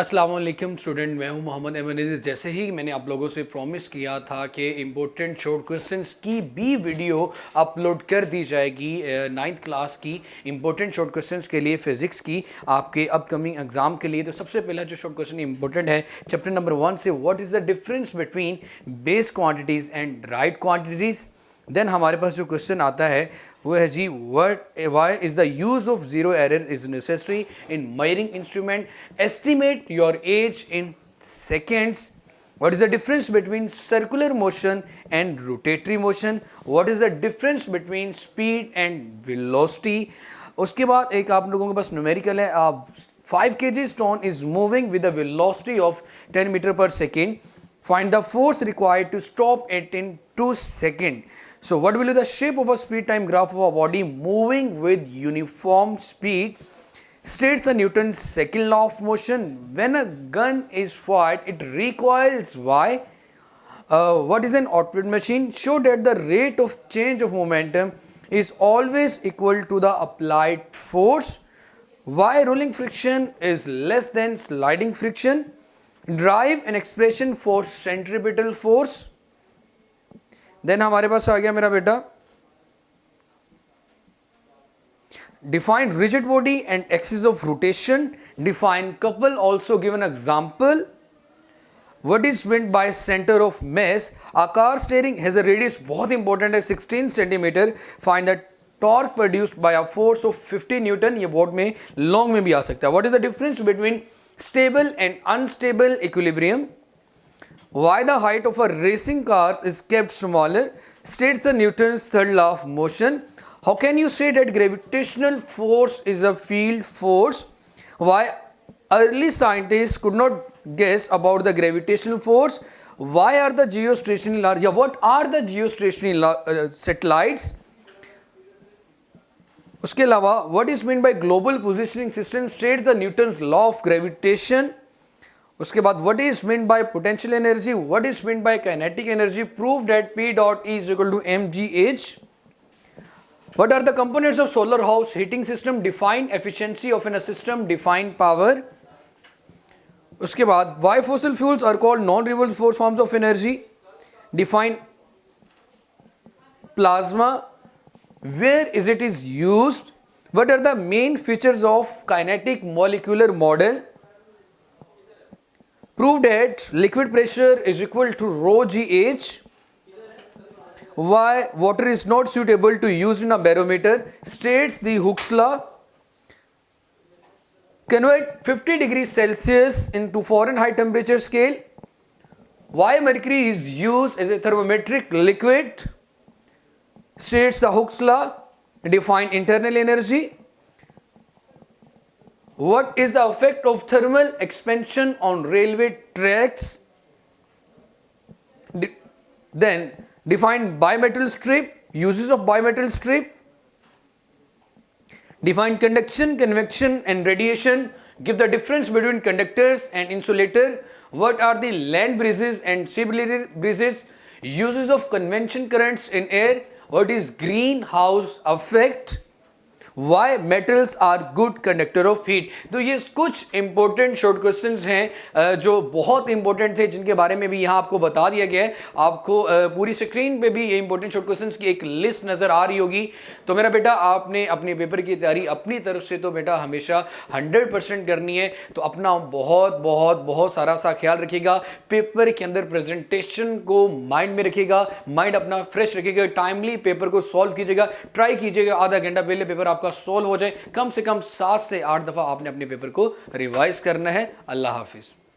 अस्सलाम वालेकुम स्टूडेंट, मैं हूं मोहम्मद अमन। जैसे ही मैंने आप लोगों से प्रॉमिस किया था कि इम्पोर्टेंट शॉर्ट क्वेश्चंस की भी वीडियो अपलोड कर दी जाएगी 9th क्लास की इम्पोर्टेंट शॉर्ट क्वेश्चंस के लिए, फिजिक्स की आपके अपकमिंग एग्जाम के लिए। तो सबसे पहला जो शॉर्ट क्वेश्चन इंपॉर्टेंट है चैप्टर नंबर 1 से, what is the difference between base quantities and right quantities. Then हमारे पास जो क्वेश्चन आता है वो है जी, why is the use of zero error is necessary in measuring instrument, estimate your age in seconds, what is the difference between circular motion and rotatory motion, what is the difference between speed and velocity। उसके बाद एक आप लोगों के पास numerical है, 5 kg stone is moving with a velocity of 10 meter per second, find the force required to stop it in 2 seconds। So what will be the shape of a speed time graph of a body moving with uniform speed? States the Newton's second law of motion. When a gun is fired, it recoils. Why? What is an output machine? Show that the rate of change of momentum is always equal to the applied force. Why rolling friction is less than sliding friction? Derive an expression for centripetal force. Then हमारे पास आ गया मेरा बेटा, define rigid body and axis of rotation, define couple, also given example, what is meant by centre of mass, a car steering has a radius, बहुत important है, 16 centimetre, find the torque produced by a force of 50 newton, ये board में long में भी आ सकता है। What is the difference between stable and unstable equilibrium, why the height of a racing car is kept smaller, states the Newton's third law of motion, how can you say that gravitational force is a field force, why early scientists could not guess about the gravitational force, why are the geostationary what are the geostationary satellites, उसके अलावा what is meant by global positioning system, states the Newton's law of gravitation। उसके बाद what is mean by potential energy, what is mean by kinetic energy, prove that P dot E is equal to mgh, what are the components of solar house heating system, define efficiency of in a system, define power. उसके बाद why fossil fuels are called non renewable forms of energy, define plasma, where is it is used, what are the main features of kinetic molecular model, prove that liquid pressure is equal to rho gh, why water is not suitable to use in a barometer, states the Hooke's law, convert 50 degrees Celsius into Fahrenheit temperature scale, why mercury is used as a thermometric liquid, states the Hooke's law, define internal energy, what is the effect of thermal expansion on railway tracks, then define bimetal strip, uses of bimetal strip, define conduction, convection and radiation, give the difference between conductors and insulator, what are the land breezes and sea breezes, uses of convection currents in air, what is greenhouse effect, Why metals are good conductor of heat। तो ये कुछ important short questions हैं जो बहुत important थे, जिनके बारे में भी यहाँ आपको बता दिया गया है। आपको पूरी स्क्रीन पे भी ये इंपॉर्टेंट शॉर्ट क्वेश्चंस की एक लिस्ट नज़र आ रही होगी। तो मेरा बेटा, आपने अपने पेपर की तैयारी अपनी तरफ से तो बेटा हमेशा 100% करनी है। तो अपना बहुत बहुत बहुत सारा सा ख्याल रखिएगा, पेपर के अंदर प्रेजेंटेशन को माइंड में रखिएगा, माइंड अपना फ्रेश रखिएगा, टाइमली पेपर को सॉल्व कीजिएगा, ट्राई कीजिएगा आधा घंटा पहले पेपर आपका सॉल्व हो जाए। कम से कम 7 से 8 दफ़ा आपने अपने पेपर को रिवाइज करना है। अल्लाह हाफिज़।